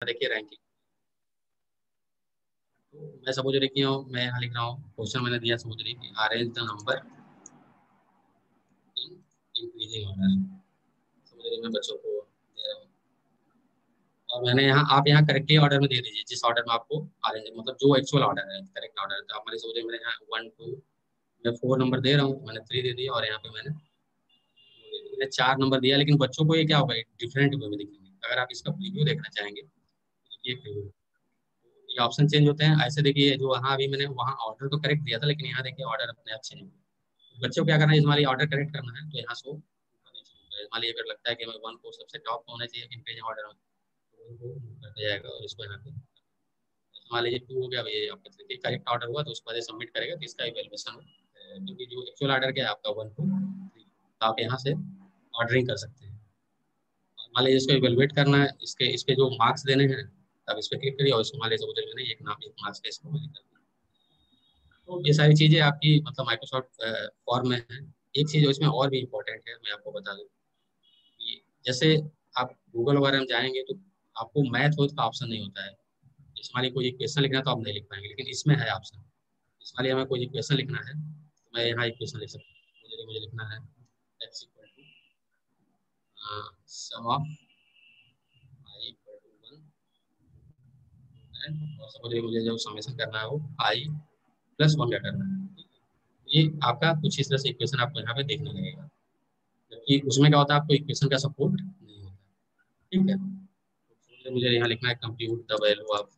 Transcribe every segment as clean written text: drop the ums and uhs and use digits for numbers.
देखिए रैंकिंग, तो मैं समझ रही हूँ, मैं यहाँ लिख रहा हूँ क्वेश्चन मैंने दिया, समझ रही कि arrange the number in increasing order, समझ रही मैं बच्चों को दे रहा हूँ। और मैंने यहाँ, आप यहाँ करेक्टली ऑर्डर में दे दीजिए जिस ऑर्डर में आपको अरेंज, मतलब जो एक्चुअल ऑर्डर है, करेक्ट ऑर्डर है। तो आप मैंने समझे, मैंने यहाँ 1 2 मैं 4 नंबर दे रहा हूँ, मैंने 3 दे दिया, और यहाँ पे मैंने 4 नंबर दिया। लेकिन बच्चों को ये क्या होगा, डिफरेंट वे में दिखेंगे। अगर आप इसका प्रीव्यू देखना चाहेंगे तो ये प्रीव्यू, ये ऑप्शन चेंज होते हैं ऐसे। देखिए जो वहाँ अभी मैंने वहाँ ऑर्डर तो करेक्ट दिया था, लेकिन यहाँ देखिए ऑर्डर अपने आप चेंज हो गया। बच्चों को क्या करना है, हमारी ऑर्डर करेक्ट करना है, तो यहाँ शो मान लीजिए अगर लगता है कि मैं 1 को सबसे टॉप होना चाहिए इंक्रीजिंग ऑर्डर में, तो 1 को करते जाएगा, और इसको यहाँ पे मान लीजिए 2 हो गया। ये आपका देखिए करेक्ट ऑर्डर हुआ, तो उसके बाद सबमिट करेगा, तो इसका इवैल्यूएशन हो, क्योंकि जो एक्चुअल ऑर्डर क्या है आपका 1 2 3, तो आप यहाँ से ऑर्डरिंग कर सकते हैं। मान लीजिए इसको इवेलुएट करना है, इसके इस पे जो मार्क्स देने हैं, तब इस पर क्लिक करिए, और इसको मान लीजिए उधर मैंने एक नाम, एक मार्क्स का इसको मैंने कर दिया। तो ये सारी चीज़ें आपकी मतलब माइक्रोसॉफ्ट फॉर्म में है। एक चीज़ जो इसमें और भी इम्पोर्टेंट है, मैं आपको बता दूँ, ये जैसे आप गूगल वगैरह में जाएंगे तो आपको मैथ हो का ऑप्शन नहीं होता है। इसमें कोई इक्वेशन लिखना है तो आप नहीं लिख पाएंगे, लेकिन इसमें है ऑप्शन। इसमें हमें कोई इक्वेशन लिखना है तो मैं यहाँ इक्वेशन लिख सकता हूँ। मुझे लिखना है x equal to sum of i equal to 1, और सपोज मुझे जो समेशन करना है वो i प्लस 1 का करना है। ये आपका कुछ इस तरह से इक्वेशन आपको यहाँ पे देखने लगेगा, जबकि उसमें क्या होता है, आपको इक्वेशन का सपोर्ट नहीं होता। ठीक है, तो मुझे यहाँ लिखना है compute the value of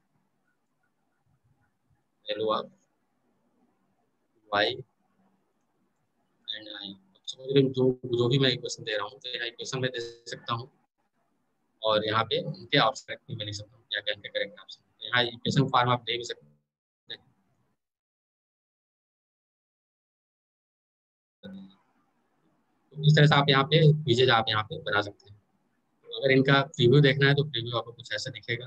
y and i। जो जो भी मैं इक्वेशन दे रहा हूँ, तो यहाँ इक्वेशन में दे सकता हूँ, और यहाँ पे उनके ऑप्शन में लिख सकता हूँ क्या क्या इनके करेक्ट ऑप्शन। यहाँ इक्वेशन फॉर्म आप दे भी सकते हैं। तो इस तरह से आप यहाँ पे क्विजेज आप यहाँ पे बना सकते हैं। तो अगर इनका प्रीव्यू देखना है तो प्रीव्यू आपको कुछ ऐसा दिखेगा।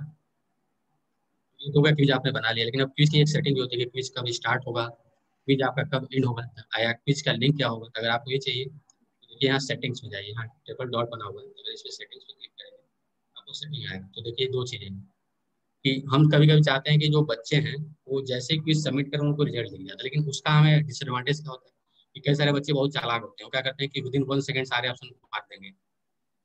ये तो क्विज आपने बना लिया, लेकिन अब क्विज की एक सेटिंग भी होती है कि क्विज कब स्टार्ट होगा, क्विज आपका कब एंड होगा, आया क्विज का लिंक क्या होगा। अगर आपको ये चाहिए तो देखिए यहाँ सेटिंग्स में जाइए, यहाँ ट्रिपल डॉट बना हुआ है, अगर इस पे सेटिंग्स पे क्लिक करेंगे आपको सेटिंग आएगा। तो देखिए दो चीजें कि हम कभी कभी चाहते हैं कि जो बच्चे हैं वो जैसे क्विज सबमिट करें उनको रिजल्ट दिख जाता है, लेकिन उसका हमें डिसएडवांटेज क्या होता है कि कई सारे बच्चे बहुत चालाक होते हैं, वो क्या करते हैं कि विदिन 1 सेकंड सारे ऑप्शन मार देंगे,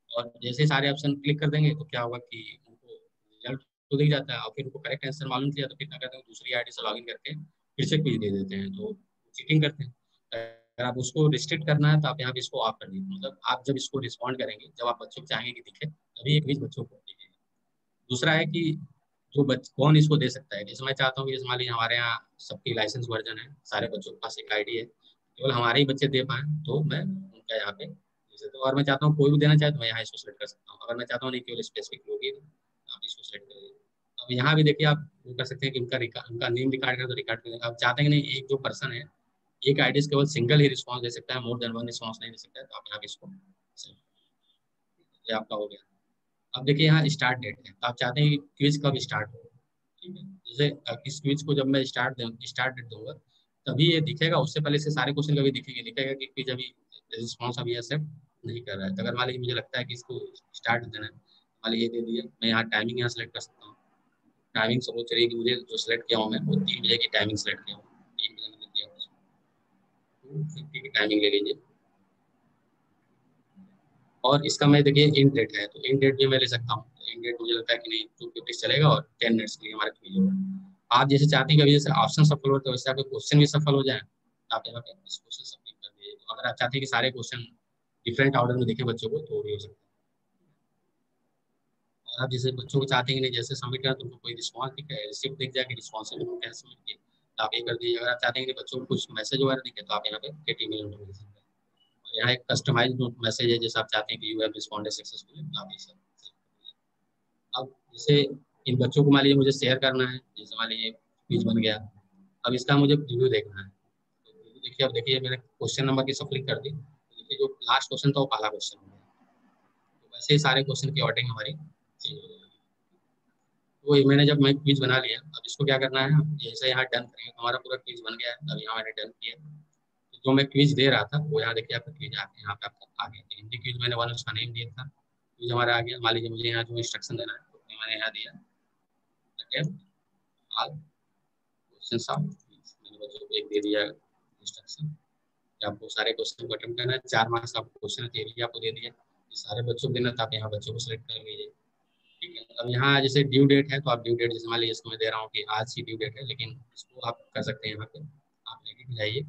और जैसे सारे ऑप्शन क्लिक कर देंगे तो क्या होगा कि उनको रिजल्ट तो दिख जाता है, और फिर उनको करेक्ट आंसर मालूम किया तो फिर क्या करते हैं, दूसरी आईडी से लॉगिन करके फिर से क्विज दे देते हैं, तो चीटिंग करते हैं। अगर आप उसको रिस्ट्रिक्ट करना है तो आप यहाँ पे इसको ऑफ कर दीजिए, मतलब आप जब इसको रिस्पॉन्ड करेंगे, जब आप बच्चों को चाहेंगे कि दिखे, तभी ये क्विज बच्चों को दिखेगा। दूसरा है कि जो कौन इसको दे सकता है। जैसे मैं चाहता हूँ कि जैसे मान लीजिए हमारे यहाँ सबकी लाइसेंस वर्जन है, सारे बच्चों के पास एक आईडी है, केवल हमारे ही बच्चे दे पाए, तो मैं उनका यहाँ पे दे सकता हूँ। और मैं चाहता हूँ कोई भी देना चाहे तो मैं यहाँ इसको सेलेक्ट कर सकता हूँ। अगर मैं चाहता हूँ नहीं केवल स्पेसिफिक लोग ही, तो आप इसको सेलेक्ट करिए। अब यहाँ भी देखिए आप वो कर सकते हैं कि उनका नेम रिकॉर्ड करें तो रिकॉर्ड करें। आप चाहते हैं कि नहीं एक जो पर्सन है एक आईडी से केवल सिंगल ही रिस्पॉन्स दे सकता है, मोर देन वन रिस्पॉन्स नहीं दे सकता है, तो आप यहाँ पे इसको select करिए। ये आपका हो गया। अब देखिए यहाँ स्टार्ट डेट है, तो आप चाहते हैं कि क्विज कब स्टार्ट हो। ठीक है, जैसे इस क्विज को जब मैं स्टार्ट डेट दूंगा तभी ये दिखेगा, उससे पहले से सारे क्वेश्चन कभी दिखेंगे, दिखेगा कि क्विज अभी रिस्पॉन्स अभी एक्सेप्ट नहीं कर रहा है। तो अगर मान लीजिए मुझे लगता है कि इसको स्टार्ट देना है, मान लीजिए ये दे दिया, मैं यहाँ टाइमिंग यहाँ सेलेक्ट कर सकता हूँ। टाइमिंग सपोज करिए कि मुझे जो सेलेक्ट किया हूँ मैं वो 3 बजे की टाइमिंग सेलेक्ट किया हूँ, 3 बजे मैंने दिया उसको, तो 50 की टाइमिंग ले लीजिए। और इसका मैं देखिए इन डेट है, तो इन डेट भी मैं ले सकता हूँ। इन डेट मुझे लगता है कि नहीं 250 चलेगा, और 10 मिनट्स के लिए हमारा क्विज होगा। आप जैसे चाहते हैं कि अभी जैसे ऑप्शन सफल होते हैं वैसे आपके क्वेश्चन भी सफल हो जाए, तो आप यहाँ पे इस क्वेश्चन सबमिट कर दीजिए। तो अगर आप चाहते हैं कि सारे क्वेश्चन डिफरेंट ऑर्डर में देखें बच्चों को, तो वो भी हो सकता है। और आप जैसे बच्चों को चाहते हैं कि नहीं जैसे सबमिट करें तो उनको कोई रिस्पॉन्स दिखे, रिसिप्ट दिख जाए कि रिस्पॉन्स कैसे सबमिट किए, तो आप ये कर दीजिए। अगर आप चाहते हैं कि बच्चों को कुछ मैसेज वगैरह दिखे, तो आप यहाँ पे गेट ईमेल नोटिफिकेशन है, और यहाँ एक कस्टमाइज मैसेज है, जैसे आप चाहते हैं कि यू हैव रिस्पॉन्डेड सक्सेसफुली, तो आप ये सब। अब जैसे इन बच्चों को मान लीजिए मुझे शेयर करना है, जैसे मान लीजिए क्विज बन गया, अब इसका मुझे रिव्यू देखना है। तो रिव्यू देखिए, अब देखिए मैंने क्वेश्चन नंबर की सब क्लिक कर दी, तो देखिए जो लास्ट क्वेश्चन था वो पहला क्वेश्चन हो गया। तो वैसे ही सारे क्वेश्चन की ऑर्डरिंग हमारी चेंज हो जाएगी। तो ये मैंने जब मैं क्विज बना लिया, अब इसको क्या करना है, जैसे यहाँ डन करेंगे तो हमारा पूरा क्विज बन गया है। अब यहाँ मैंने डन किया, तो जो मैं क्विज दे रहा था वो यहाँ देखिए आपका क्विज यहाँ पे आपका आ गया। हिंदी क्विज मैंने वन उसका नेम दिया था, क्विज हमारा आ गया। मान लीजिए मुझे यहाँ जो इंस्ट्रक्शन देना है तो मैंने यहाँ दिया, ऑल क्वेश्चंस ऑफ मैंने बच्चों को एक दे दिया इंस्ट्रक्शन कि आपको सारे क्वेश्चन को अटेम्प्ट करना है। 4 मार्क्स का क्वेश्चन थियरी आपको दे दिया, सारे बच्चों को देना था, आप यहाँ बच्चों को सिलेक्ट कर लीजिए। ठीक है, अब यहाँ जैसे ड्यू डेट है तो आप ड्यू डेट जैसे मान लीजिए इसको मैं दे रहा हूँ कि आज की ड्यू डेट है, लेकिन इसको आप कर सकते हैं यहाँ पे, आप लेके जाइए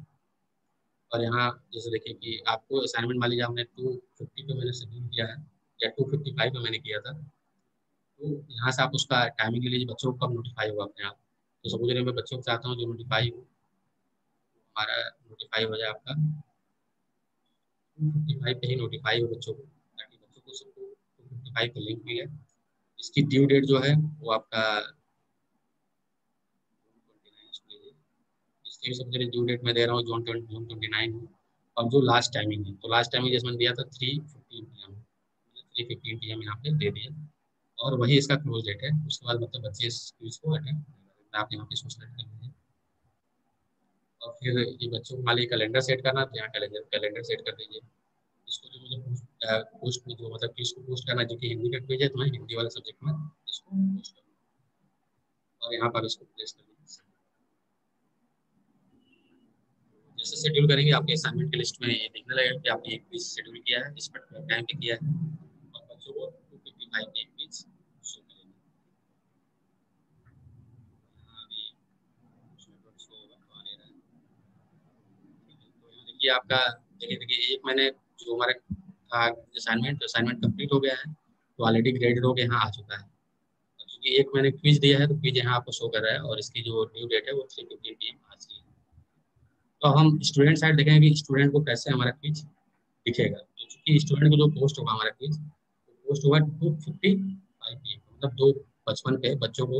और यहाँ जैसे देखिए कि आपको असाइनमेंट मान लीजिए आपने 250 पे मैंने शेड्यूल किया है या 255 पे मैंने किया था, तो यहाँ से आप उसका टाइमिंग ले लीजिए बच्चों को कब नोटिफाई होगा अपने आप। तो सपोज मैं बच्चों को चाहता हूँ जो नोटिफाई हो, हमारा नोटिफाई हो जाए आपका 255 पे ही नोटिफाई हो बच्चों को, ताकि बच्चों को सबको 255 का लिंक मिले। इसकी ड्यू डेट जो है वो आपका 29 इसके सब ड्यू डेट में दे रहा हूँ जून 29 और जो लास्ट टाइमिंग है, तो लास्ट टाइमिंग जैसे मैंने दिया था 3:15 PM, 3:15 PM यहाँ पे दे दिया और वही इसका क्लोज डेट है। उसके बाद मतलब बच्चे इस क्विज को अटेंड, आप यहाँ पे इसको सेलेक्ट कर लीजिए और फिर ये बच्चों को मान लीजिए कैलेंडर सेट करना, तो यहाँ कैलेंडर कैलेंडर सेट कर दीजिए। इसको जो मुझे पोस्ट में जो मतलब किसको पोस्ट करना है, जो कि हिंदी का क्विज है तो मैं हिंदी वाले सब्जेक्ट में इसको पोस्ट करूँगा और यहाँ पर इसको प्लेस कर दीजिए। जैसे शेड्यूल करेंगे आपके असाइनमेंट की लिस्ट में ये दिखने लगेगा कि आपने एक क्विज शेड्यूल किया है, इस पर टाइम पे किया है और बच्चों को 255 की क्विज शो करेंगे। हाँ, अभी उसमें शो होगा तो आने रहा है। तो यहाँ देखिए आपका, देखिए एक मैंने जो हमारा था असाइनमेंट कंप्लीट हो गया है, तो ऑलरेडी ग्रेडेड होकर यहाँ आ चुका है। क्योंकि एक मैंने क्विज दिया है तो क्विज यहाँ आपको शो कर रहा है और इसकी जो ड्यू डेट है वो 3:15 PM आज की है। तो हम स्टूडेंट साइड देखेंगे कि स्टूडेंट को कैसे हमारा क्विज दिखेगा। तो चूंकि स्टूडेंट को जो पोस्ट होगा हमारा क्विज, पोस्ट होगा 2:55 PM, मतलब 2:55 पे बच्चों को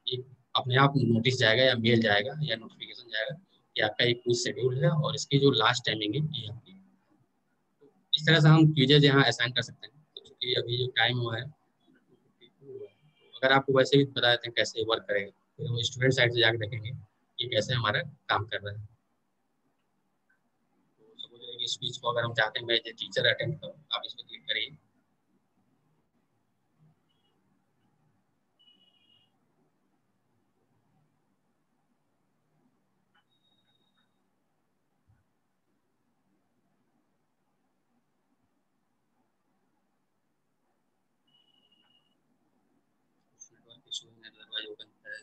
एक अपने आप नोटिस जाएगा या मेल जाएगा या नोटिफिकेशन जाएगा कि आपका एक क्विज शेड्यूल है और इसकी जो लास्ट टाइमिंग है ये आपकी। तो इस तरह से हम क्विजेज यहाँ असाइन कर सकते हैं। तो चूंकि अभी जो टाइम हुआ है 2:52 हुआ है, तो अगर आपको वैसे भी बता देते हैं कैसे वर्क करेगा, फिर हम स्टूडेंट साइड से जाकर देखेंगे कि कैसे हमारा काम कर रहा है। तो सपोज कि स्पीच को अगर हम चाहते हैं मैं टीचर अटेंड करूँ, आप इस पर क्लिक करिए। नेटवर्क इशू है, दरवाजा ओपन है।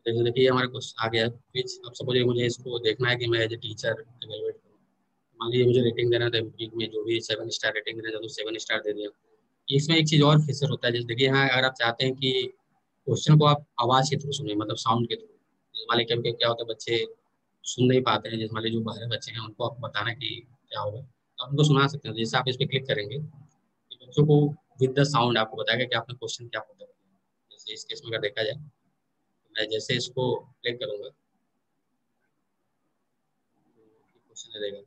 जैसे देखिए हमारे कुछ आ गया क्विज। अब सपोज मुझे इसको देखना है कि मैं एज ए टीचर एवेलुएट करूँ। मान लीजिए मुझे रेटिंग देना था वीक में, जो भी 7 स्टार रेटिंग देना था तो 7 स्टार दे दिया। इसमें एक चीज़ और फीचर होता है, जैसे देखिए यहाँ अगर आप चाहते हैं कि क्वेश्चन को आप आवाज़ के थ्रू सुने, मतलब साउंड के थ्रू, मान लीजिए कभी क्या होता है बच्चे सुन नहीं पाते हैं, जैसे मान लीजिए जो बाहर बच्चे हैं उनको आपको बताना कि क्या होगा, तो आप उनको सुना सकते हैं। जैसे आप इस पर क्लिक करेंगे तो बच्चों को विद द साउंड आपको बताएगा कि आपने क्वेश्चन क्या होता है। जैसे इस केस में अगर देखा जाए तो मैं जैसे इसको क्लिक करूंगा तो क्वेश्चन दे देगा।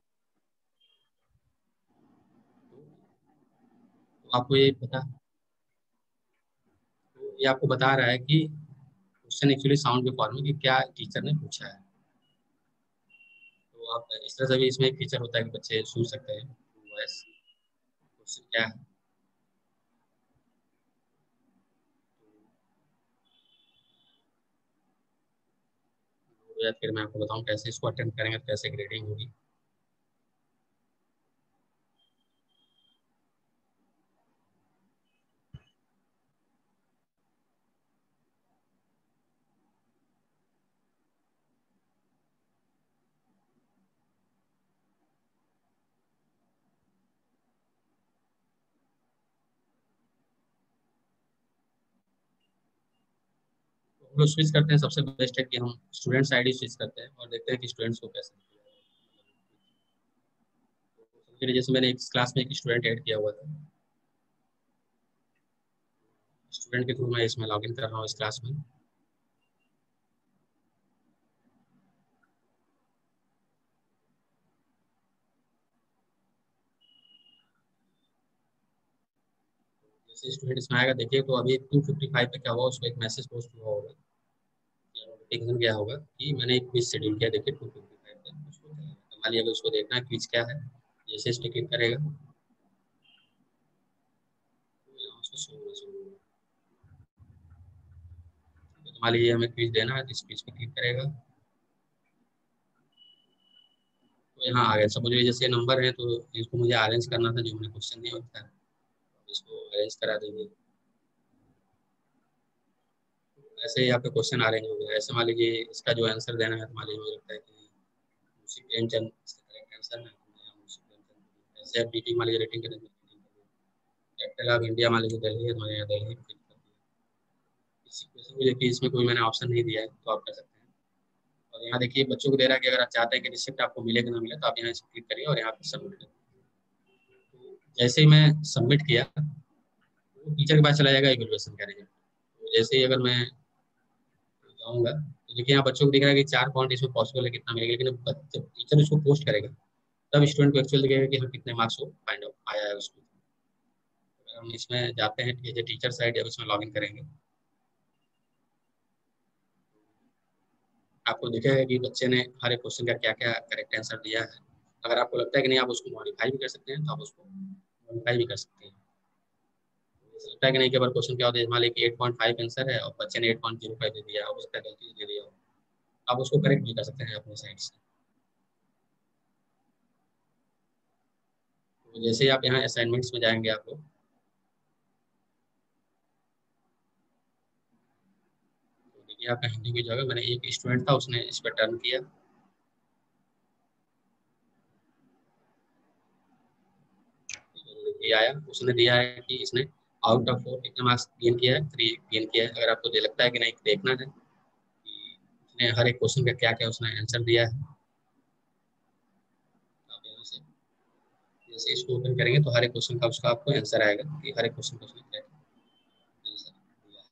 तो आपको ये पता, तो ये आपको बता रहा है कि क्वेश्चन एक्चुअली साउंड के फॉर्म में कि क्या टीचर ने पूछा है। तो आप इस तरह से भी इसमें एक फीचर होता है कि बच्चे सुन सकते हैं वॉइस क्वेश्चन क्या है। तो या फिर मैं आपको बताऊं कैसे इसको अटेम्प्ट करेंगे, तो कैसे ग्रेडिंग होगी। तो हम लोग स्विच करते हैं, सबसे बेस्ट है कि हम स्टूडेंट्स आईडी स्विच करते हैं और देखते हैं कि स्टूडेंट्स को कैसे। तो जैसे मैंने इस क्लास में एक स्टूडेंट ऐड किया हुआ था, स्टूडेंट के थ्रू मैं इसमें लॉग इन कर रहा हूँ इस क्लास में। जैसे स्टूडेंट इसमें आएगा देखिए, तो अभी 2:55 पे क्या हुआ, उसको एक मैसेज पोस्ट हुआ होगा या नोटिफिकेशन गया होगा कि मैंने एक क्विज शेड्यूल किया, देखिए 2:55 पे उसको चला गया। मान लीजिए अगर उसको देखना है क्विज क्या है, जैसे इस पर क्लिक करेगा तो मान लीजिए हमें क्विज देना है, तो इस क्विज पे क्लिक करेगा तो यहाँ आ गया। सब मुझे जैसे नंबर है तो इसको मुझे अरेंज करना था, जो मैंने क्वेश्चन नहीं होता है इसको अरेंज करा देंगे। ऐसे ही आपके क्वेश्चन अरेंज हो गया। ऐसे मान लीजिए इसका जो आंसर देना है, तो मान लीजिए मुझे लगता है कि मुंशी प्रेमचंद इसका करेक्ट आंसर है। मुंशी प्रेमचंद ऐसे आप रेटिंग मान लीजिए, रेटिंग करेंगे कैपिटल ऑफ इंडिया मान लीजिए दिल्ली है, तो मैंने यहाँ दिल्ली क्लिक कर दिया। इसी क्वेश्चन में देखिए इसमें कोई मैंने ऑप्शन नहीं दिया है तो आप कर सकते हैं। और यहाँ देखिए बच्चों को दे रहा है कि अगर आप चाहते हैं कि रिसिप्ट आपको मिले कि ना मिले, तो आप यहाँ से क्लिक करिए और यहाँ पर सबमिट करिए। तो जैसे ही मैं सबमिट किया तो टीचर के पास चला जाएगा इवेलुएशन का रिजल्ट। तो जैसे ही अगर मैं जाऊँगा तो देखिए यहाँ बच्चों को दिख रहा है कि 4 पॉइंट इसमें पॉसिबल है कितना मिलेगा, लेकिन जब टीचर उसको पोस्ट करेगा तब स्टूडेंट को एक्चुअल दिखेगा कि हम कितने मार्क्स को फाइंड आउट आया है उसको। अगर हम इसमें जाते हैं टीचर साइड या उसमें लॉगिन करेंगे, आपको दिखेगा कि बच्चे ने हर एक क्वेश्चन का क्या क्या करेक्ट आंसर दिया है। अगर आपको लगता है कि नहीं आप उसको मॉडिफाई भी कर सकते हैं, तो आप उसको मॉडिफाई भी कर सकते हैं। जैसे लगता है कि नहीं कि अगर क्वेश्चन क्या होता है, मान लीजिए कि 8.5 आंसर है और बच्चे ने 8.05 दे दिया और उसका गलती दे दिया, आप उसको करेक्ट भी कर सकते हैं अपने साइड से। तो जैसे ही आप यहाँ असाइनमेंट्स में जाएंगे आप लोग, तो देखिए आपका हिंदी की जगह मैंने एक स्टूडेंट था उसने इस पर टर्न किया, ये आया उसने दिया है कि इसने आउट ऑफ 4 कितने मार्क्स गेन किया है, 3 गेन किया है। अगर आपको लगता है कि नहीं देखना है कि उसने हर एक क्वेश्चन का क्या क्या उसने आंसर दिया है, आप यहाँ से जैसे इसको ओपन करेंगे तो हर एक क्वेश्चन का उसका आपको आंसर आएगा कि हर एक क्वेश्चन का उसने क्या आंसर दिया है।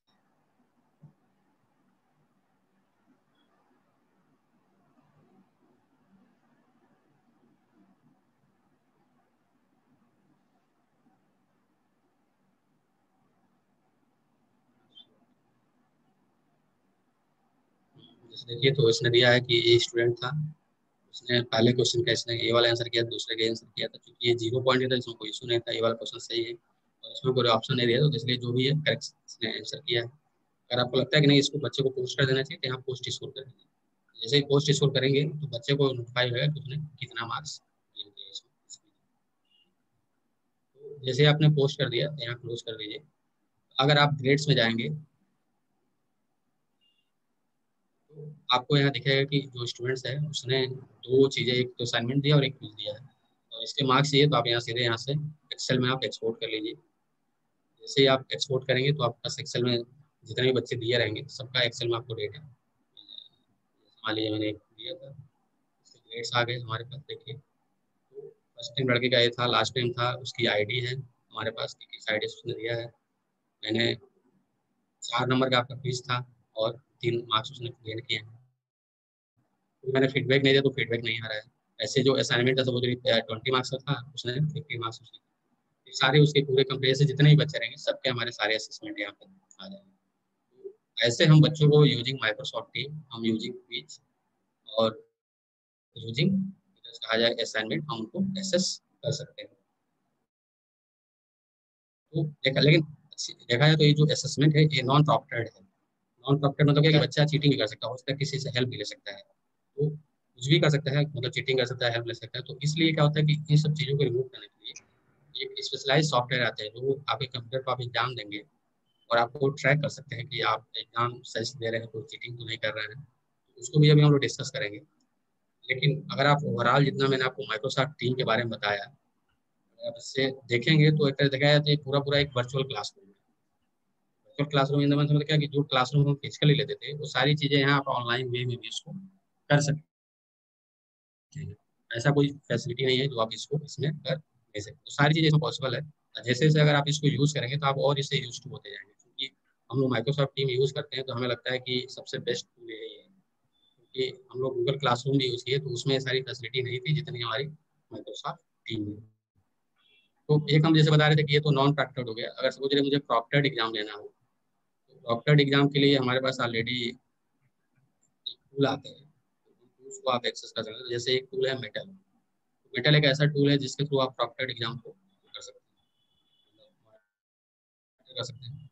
जैसे देखिए तो इसने दिया है कि ये स्टूडेंट था, उसने पहले क्वेश्चन का इसने ए वाला आंसर किया, दूसरे का आंसर किया था। क्योंकि ये 0 पॉइंट था इसमें कोई इशू नहीं था, ए वाला क्वेश्चन सही है और इसमें कोई ऑप्शन नहीं दिया, तो इसलिए जो भी है करेक्ट इसने आंसर किया है। अगर आपको लगता है कि नहीं इसको बच्चे को पोस्ट कर देना चाहिए, तो यहाँ पोस्ट स्कोर कर दीजिए। जैसे ही पोस्ट स्कोर करेंगे तो बच्चे को नोटिफाई होगा कि उसने कितना मार्क्स गेन किया इसमें। तो जैसे ही आपने पोस्ट कर दिया तो यहाँ क्लोज कर दीजिए। अगर आप ग्रेड्स में जाएंगे तो आपको यहाँ दिखेगा कि जो स्टूडेंट्स है उसने दो चीज़ें, एक तो असाइनमेंट दिया और एक क्विज दिया है और इसके मार्क्स ये, तो आप यहाँ सीधे यहाँ से एक्सेल में आप एक्सपोर्ट कर लीजिए। जैसे ही आप एक्सपोर्ट करेंगे तो आपके पास एक्सेल में जितने भी बच्चे दिए रहेंगे सबका एक्सेल में आपको डेटा मिल जाएगा। मान लीजिए मैंने एक दिया था, इसके ग्रेड्स आ गए हमारे पास। देखिए तो फर्स्ट टाइम लड़के का ये था, लास्ट टाइम था, उसकी आईडी है हमारे पास कि किस आईडी से उसने दिया है। मैंने 4 नंबर का आपका क्विज था और 3 मार्क्स उसने गेन किए हैं। तो मैंने फीडबैक नहीं दिया तो फीडबैक नहीं आ रहा है। ऐसे जो असाइनमेंट था तो वो जो 20 मार्क्स का था उसने 50 मार्क्स उसने, ये सारे उसके पूरे कंप्लीट से जितने भी बच्चे रहेंगे सबके हमारे सारे असेसमेंट यहाँ पे आ जाएंगे। तो ऐसे हम बच्चों को यूजिंग माइक्रोसॉफ्ट टीम, हम यूजिंग क्विज और यूजिंग कहा जाए असाइनमेंट, हम उनको एसेस कर सकते हैं। तो देखा, लेकिन देखा जाए तो ये जो असेसमेंट है ये नॉन प्रॉप्टेड है। नॉन प्रॉप्टेड मतलब क्या कि बच्चा चीटिंग भी कर सकता है, हो सकता है किसी से हेल्प भी ले सकता है, तो कुछ भी कर सकता है, मतलब चीटिंग कर सकता है, हेल्प ले सकता है। तो इसलिए क्या होता है कि इन सब चीज़ों को रिमूव करने के लिए एक स्पेशलाइज सॉफ्टवेयर आते हैं जो आपके कंप्यूटर पर आप एग्जाम देंगे और आपको ट्रैक कर सकते हैं कि आप एग्जाम सही से दे रहे हैं, कोई चीटिंग तो नहीं कर रहे हैं। उसको भी अभी हम लोग डिस्कस करेंगे। लेकिन अगर आप ओवरऑल जितना मैंने आपको माइक्रोसॉफ्ट टीम के बारे में बताया, अगर आप इससे देखेंगे तो एक तरह देखा जाए तो ये पूरा पूरा एक वर्चुअल क्लासरूम है। वर्चुअल क्लासरूम इन द मतलब क्या कि जो क्लासरूम हम फिजिकली लेते थे वो सारी चीज़ें यहाँ आप ऑनलाइन वे में भी इसको कर सकते हैं। ऐसा कोई फैसिलिटी नहीं है जो आप इसको इसमें कर नहीं सकते, तो सारी चीज़ें इसमें पॉसिबल है। जैसे जैसे अगर आप इसको यूज़ करेंगे तो आप और इससे यूज टू होते जाएंगे। क्योंकि हम लोग माइक्रोसॉफ्ट टीम यूज़ करते हैं तो हमें लगता है कि सबसे बेस्ट टूल यही है। क्योंकि हम लोग गूगल क्लासरूम भी यूज़ किए तो उसमें सारी फैसिलिटी नहीं थी जितनी हमारी माइक्रोसॉफ्ट टीम में। तो एक हम जैसे बता रहे थे कि ये तो नॉन प्रॉक्टेड हो गया। अगर सपोज मुझे प्रॉक्टेड एग्जाम देना हो तो प्रॉक्टेड एग्जाम के लिए हमारे पास ऑलरेडी टूल आते हैं। उसको आप एक्सेस कर सकते हैं। जैसे एक टूल है मेटल। मेटल एक ऐसा टूल है जिसके थ्रू आप प्रॉक्टेड एग्जाम को कर सकते कर सकते हैं।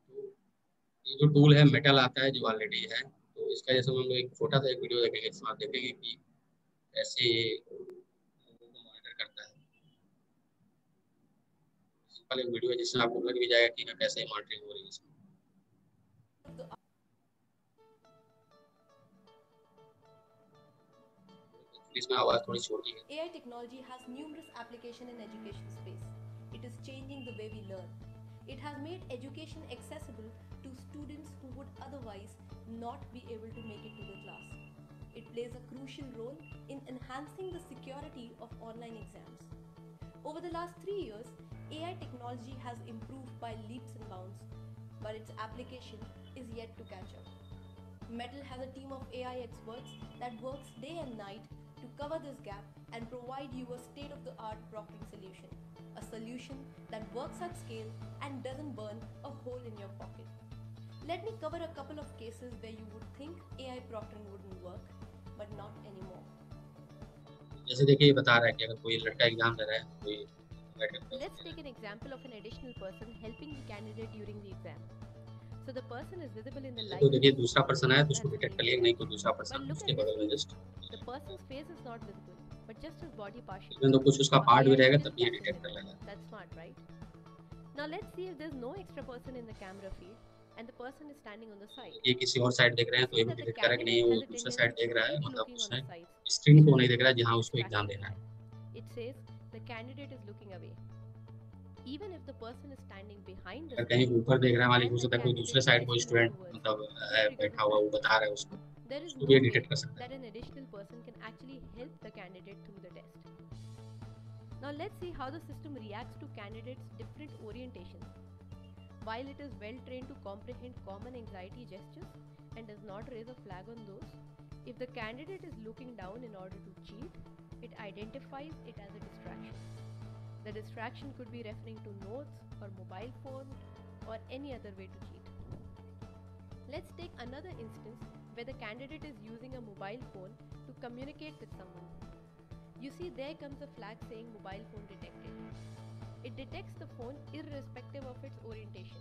तो ये जो टूल है मेटल आता है जो ऑलरेडी है, तो इसका जैसे हम लोग एक छोटा सा एक वीडियो देखेंगे, इसमें आप देखेंगे कि कैसे ये लोगों को मॉनिटर करता है। सिंपल एक वीडियो है जिसमें आपको लग भी जाएगा कि हाँ, कैसे मॉनिटरिंग हो रही है इसमें। इसमें आवाज़ थोड़ी छोटी है। AI technology has numerous applications in education space. It is changing the way we learn. It has made education accessible to students who would otherwise not be able to make it to the class. It plays a crucial role in enhancing the security of online exams. Over the last 3 years, AI technology has improved by leaps and bounds, but its application is yet to catch up. Metal has a team of AI experts that works day and night to cover this gap and provide you a state of the art proctoring solution. A solution that works at scale and doesn't burn a hole in your pocket. Let me cover a couple of cases where you would think AI proctoring wouldn't work, but not anymore. जैसे देखिए ये बता रहा है कि अगर कोई लड़का एग्जाम दे रहा है, कोई Let's take an example of an additional person helping the candidate during the exam. So the person is visible in the light. तो देखिए दूसरा पर्सन आया तो उसको डिटेक्ट कर लिया, नहीं कोई दूसरा पर्सन उसके बगल में just. The person's face is not visible, but just his body partially. Even तो कुछ उसका पार्ट भी रहेगा तब भी ये डिटेक्ट कर लेगा। That's smart, right? Now let's see if there's no extra person in the camera feed and the person is standing on the side. ये किसी और साइड देख रहे हैं तो ये भी डिटेक्ट करेगा कि नहीं वो दूसरा साइड देख रहा है, मतलब उसने स्क्रीन को नहीं देख रहा है जहाँ उसको एग्जाम देना है। It says the candidate is looking away. Even if the person is standing behind the अगर कहीं ऊपर देख रहा है, मान लीजिए हो सकता है कोई दूसरे साइड कोई स्टूडेंट मतलब बैठा हुआ वो बता रहा है उसको, there is उसको no भी way डिटेक्ट कर सकता है। that an additional person can actually help the candidate through the test. Now let's see how the system reacts to candidates' different orientations. While it is well trained to comprehend common anxiety gestures and does not raise a flag on those, if the candidate is looking down in order to cheat, it identifies it as a distraction. The distraction could be referring to notes or mobile phone or any other way to cheat. Let's take another instance where the candidate is using a mobile phone to communicate with someone. You see, there comes a flag saying mobile phone detected. It detects the phone irrespective of its orientation.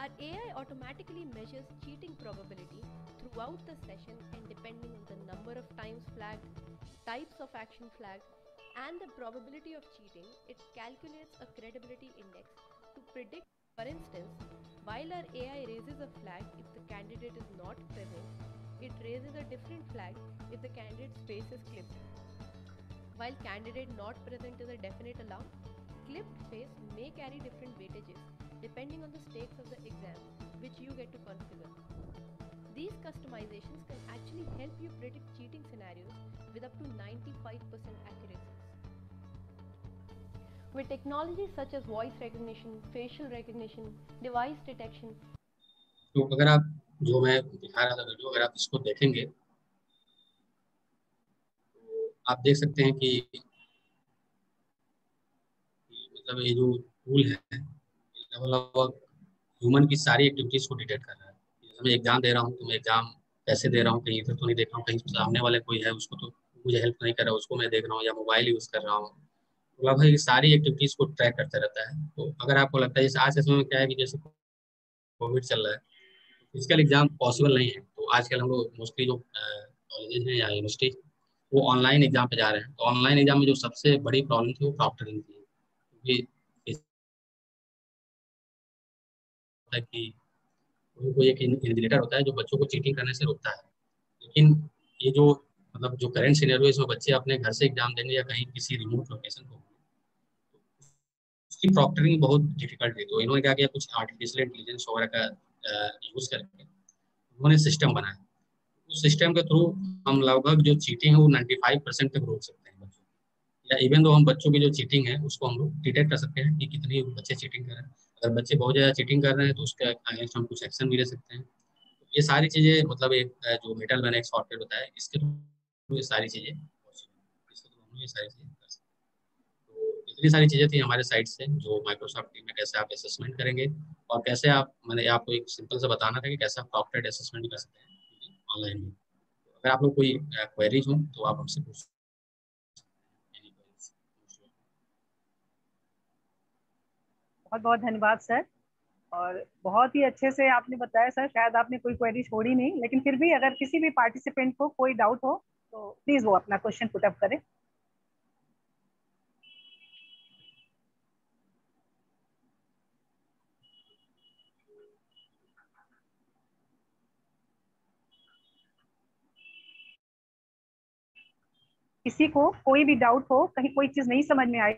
Our AI automatically measures cheating probability throughout the session, and depending on the number of times flagged, types of action flagged, and the probability of cheating, it calculates a credibility index to predict. For instance, while our AI raises a flag if the candidate is not present, it raises a different flag if the candidate's face is clipped. While candidate not present is a definite alarm, clipped face may carry different weightages depending on the stakes of the exam, which you get to configure. These customizations can actually help you predict cheating scenarios with up to 95% accuracy. With technologies such as voice recognition, facial recognition, device detection. तो अगर आप जो मैं दिखा रहा था video, अगर आप इसको देखेंगे तो आप देख सकते हैं कि मतलब ये जो टूल है लगभग ह्यूमन की सारी एक्टिविटीज को डिटेक्ट कर रहा है। जैसे मैं एग्जाम दे रहा हूँ तो मैं एग्जाम कैसे दे रहा हूँ, कहीं इधर तो नहीं देख रहा हूँ, कहीं सामने वाले कोई है उसको तो मुझे हेल्प नहीं कर रहा, उसको मैं देख रहा हूँ, या मोबाइल यूज कर रहा हूँ। तो लगभग ये सारी एक्टिविटीज को ट्रैक करता रहता है। तो अगर आपको लगता है जैसे आज के समय में क्या है कि जैसे कोविड चल रहा है, फिजिकल एग्जाम पॉसिबल नहीं है, तो आजकल हम लोग मोस्टली जो कॉलेजेस हैं या यूनिवर्सिटी वो ऑनलाइन एग्जाम पे जा रहे हैं। तो ऑनलाइन एग्जाम में जो सबसे बड़ी प्रॉब्लम थी वो प्रॉक्टरिंग थी, क्योंकि कि कोई एक इन्विजिलेटर होता है जो बच्चों को चीटिंग करने से रोकता है। लेकिन ये जो मतलब जो करंट सिनेरियो है इसमें बच्चे अपने घर से एग्जाम देंगे या कहीं किसी रिमोट लोकेशन को, उसकी प्रॉक्टरिंग बहुत डिफिकल्ट है। तो इन्होंने क्या किया, कुछ आर्टिफिशियल इंटेलिजेंस वगैरह का यूज करके उन्होंने सिस्टम बनाया। उस सिस्टम के थ्रू हम लगभग जो चीटिंग है वो 95% तक रोक सकते हैं बच्चों, या इवन दो हम बच्चों की जो चीटिंग है उसको हम लोग डिटेक्ट कर सकते हैं कि कितने बच्चे चीटिंग कर रहे हैं। अगर बच्चे बहुत ज़्यादा चीटिंग कर रहे हैं तो उसके अगेंस्ट हम कुछ एक्शन भी ले सकते हैं। तो ये सारी चीज़ें मतलब एक जो मेटल मैन एक सॉफ्टवेयर होता है इसके थ्रू ये सारी चीज़ें इसके थ्रू हम ये सारी चीज़ें कर सकते हैं। तो इतनी सारी चीज़ें थी हमारे साइड से, जो माइक्रोसॉफ्ट टीम में कैसे आप असेसमेंट करेंगे और कैसे आप, मैंने आपको एक सिंपल से बताना था कि कैसे आप प्रॉक्टेड असेसमेंट कर सकते हैं ऑनलाइन में। अगर आप लोग कोई क्वेरीज हो तो आप हमसे पूछ सकते हैं। बहुत बहुत धन्यवाद सर, और बहुत ही अच्छे से आपने बताया सर। शायद आपने कोई क्वेरी छोड़ी नहीं, लेकिन फिर भी अगर किसी भी पार्टिसिपेंट को कोई डाउट हो तो प्लीज वो अपना क्वेश्चन पुट अप करें। किसी को कोई भी डाउट हो, कहीं कोई चीज नहीं समझ में आई,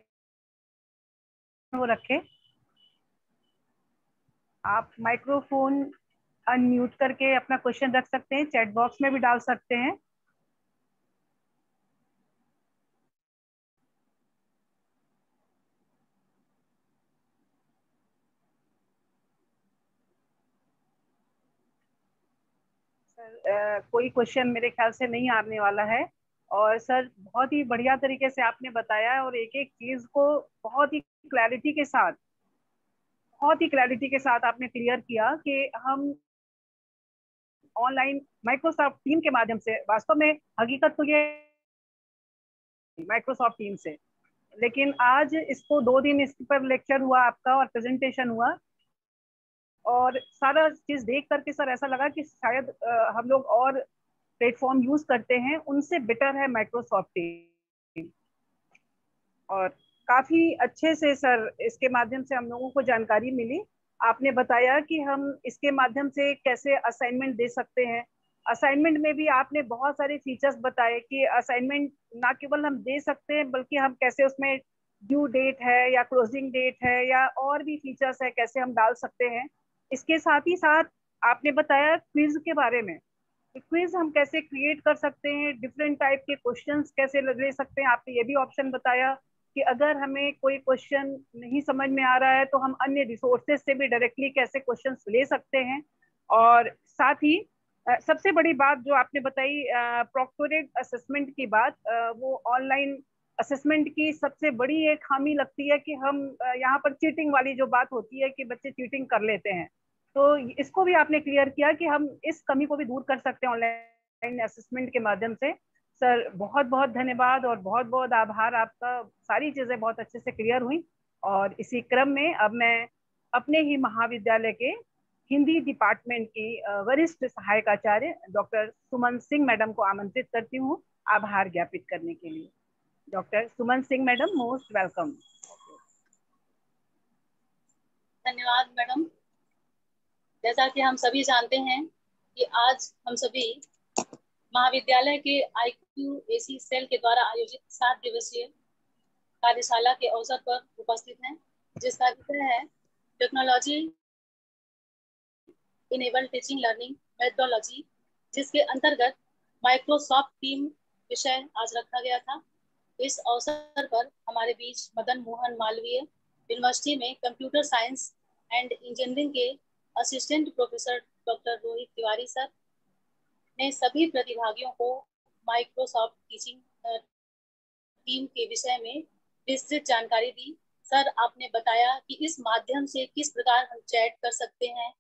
वो रखे। आप माइक्रोफोन अनम्यूट करके अपना क्वेश्चन रख सकते हैं, चैट बॉक्स में भी डाल सकते हैं। सर कोई क्वेश्चन मेरे ख्याल से नहीं आने वाला है। और सर बहुत ही बढ़िया तरीके से आपने बताया, और एक एक चीज को बहुत ही क्लैरिटी के साथ, बहुत ही क्लैरिटी के साथ आपने क्लियर किया कि हम ऑनलाइन माइक्रोसॉफ्ट टीम के माध्यम से, वास्तव में हकीकत तो ये माइक्रोसॉफ्ट टीम से, लेकिन आज इसको 2 दिन इस पर लेक्चर हुआ आपका और प्रेजेंटेशन हुआ, और सारा चीज देख करके सर ऐसा लगा कि शायद हम लोग और प्लेटफॉर्म यूज करते हैं, उनसे बेटर है माइक्रोसॉफ्ट टीम। और काफी अच्छे से सर इसके माध्यम से हम लोगों को जानकारी मिली। आपने बताया कि हम इसके माध्यम से कैसे असाइनमेंट दे सकते हैं। असाइनमेंट में भी आपने बहुत सारे फीचर्स बताए कि असाइनमेंट ना केवल हम दे सकते हैं, बल्कि हम कैसे उसमें ड्यू डेट है या क्लोजिंग डेट है या और भी फीचर्स है कैसे हम डाल सकते हैं। इसके साथ ही साथ आपने बताया क्विज के बारे में, क्विज हम कैसे क्रिएट कर सकते हैं, डिफरेंट टाइप के क्वेश्चंस कैसे ले सकते हैं। आपने ये भी ऑप्शन बताया कि अगर हमें कोई क्वेश्चन नहीं समझ में आ रहा है तो हम अन्य रिसोर्सेज से भी डायरेक्टली कैसे क्वेश्चंस ले सकते हैं। और साथ ही सबसे बड़ी बात जो आपने बताई प्रोक्टोरेट असेसमेंट की बात, वो ऑनलाइन असेसमेंट की सबसे बड़ी एक खामी लगती है कि हम यहाँ पर चीटिंग वाली जो बात होती है कि बच्चे चीटिंग कर लेते हैं, तो इसको भी आपने क्लियर किया कि हम इस कमी को भी दूर कर सकते हैं ऑनलाइन असेसमेंट के माध्यम से। सर बहुत बहुत धन्यवाद और बहुत बहुत आभार आपका, सारी चीजें बहुत अच्छे से क्लियर हुई। और इसी क्रम में अब मैं अपने ही महाविद्यालय के हिंदी डिपार्टमेंट की वरिष्ठ सहायक आचार्य डॉक्टर सुमन सिंह मैडम को आमंत्रित करती हूँ आभार ज्ञापित करने के लिए। डॉक्टर सुमन सिंह मैडम, मोस्ट वेलकम। धन्यवाद मैडम। जैसा कि हम सभी जानते हैं कि आज हम सभी महाविद्यालय के IQAC सेल के द्वारा आयोजित 7 दिवसीय कार्यशाला के अवसर पर उपस्थित हैं, जिसका विषय है technology enabled teaching learning methodology, जिसके अंतर्गत माइक्रोसॉफ्ट टीम विषय आज रखा गया था। इस अवसर पर हमारे बीच मदन मोहन मालवीय यूनिवर्सिटी में कंप्यूटर साइंस एंड इंजीनियरिंग के assistant professor doctor Rohit Tiwari sir ने सभी प्रतिभागियों को माइक्रोसॉफ्ट टीचिंग टीम के विषय में विस्तृत जानकारी दी। सर आपने बताया कि इस माध्यम से किस प्रकार हम चैट कर सकते हैं,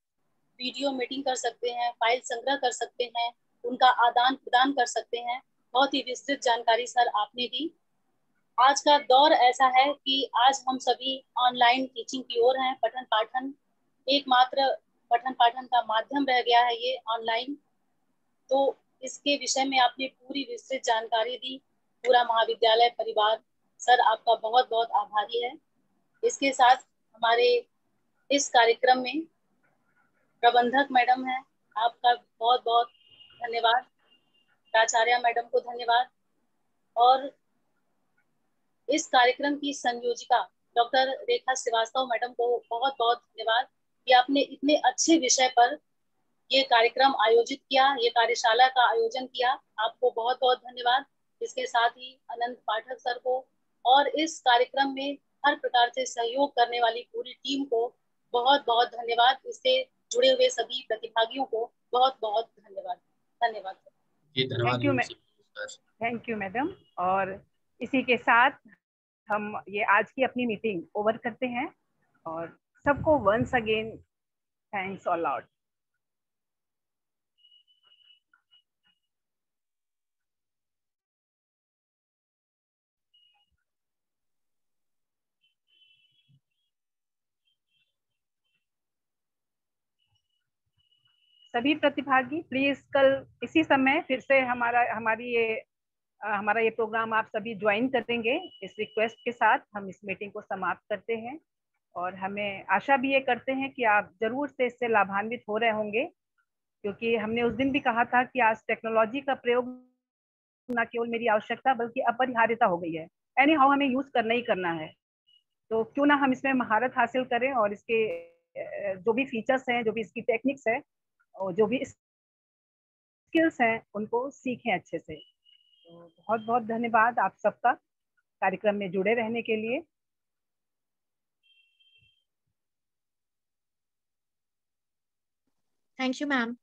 वीडियो मीटिंग कर सकते हैं, फाइल संग्रह कर सकते हैं, उनका आदान प्रदान कर सकते हैं। बहुत ही विस्तृत जानकारी सर आपने दी। आज का दौर ऐसा है कि आज हम सभी ऑनलाइन टीचिंग की ओर हैं। पठन पाठन एकमात्र पठन पाठन का माध्यम रह गया है ये ऑनलाइन। तो इसके विषय में आपने पूरी विस्तृत जानकारी दी। पूरा महाविद्यालय परिवार सर आपका बहुत बहुत आभारी है। इसके साथ हमारे इस कार्यक्रम में प्रबंधक मैडम है, आपका बहुत बहुत धन्यवाद। प्राचार्य मैडम को धन्यवाद। और इस कार्यक्रम की संयोजिका डॉक्टर रेखा श्रीवास्तव मैडम को बहुत बहुत धन्यवाद कि आपने इतने अच्छे विषय पर ये कार्यक्रम आयोजित किया, ये कार्यशाला का आयोजन किया। आपको बहुत बहुत धन्यवाद। इसके साथ ही अनंत पाठक सर को और इस कार्यक्रम में हर प्रकार से सहयोग करने वाली पूरी टीम को बहुत बहुत धन्यवाद। इससे जुड़े हुए सभी प्रतिभागियों को बहुत बहुत धन्यवाद। धन्यवाद। जी धन्यवाद। Thank you madam. और इसी के साथ हम ये आज की अपनी मीटिंग ओवर करते हैं और सबको once again thanks all out. सभी प्रतिभागी प्लीज कल इसी समय फिर से हमारा ये प्रोग्राम आप सभी ज्वाइन करेंगे। इस रिक्वेस्ट के साथ हम इस मीटिंग को समाप्त करते हैं और हमें आशा भी ये करते हैं कि आप जरूर से इससे लाभान्वित हो रहे होंगे, क्योंकि हमने उस दिन भी कहा था कि आज टेक्नोलॉजी का प्रयोग न केवल मेरी आवश्यकता बल्कि अपरिहार्यता हो गई है। एनी हाउ हमें यूज करना ही करना है, तो क्यों ना हम इसमें महारत हासिल करें और इसके जो भी फीचर्स हैं, जो भी इसकी टेक्निक्स है और जो भी स्किल्स हैं उनको सीखें अच्छे से। तो बहुत बहुत धन्यवाद आप सबका कार्यक्रम में जुड़े रहने के लिए। Thank you ma'am.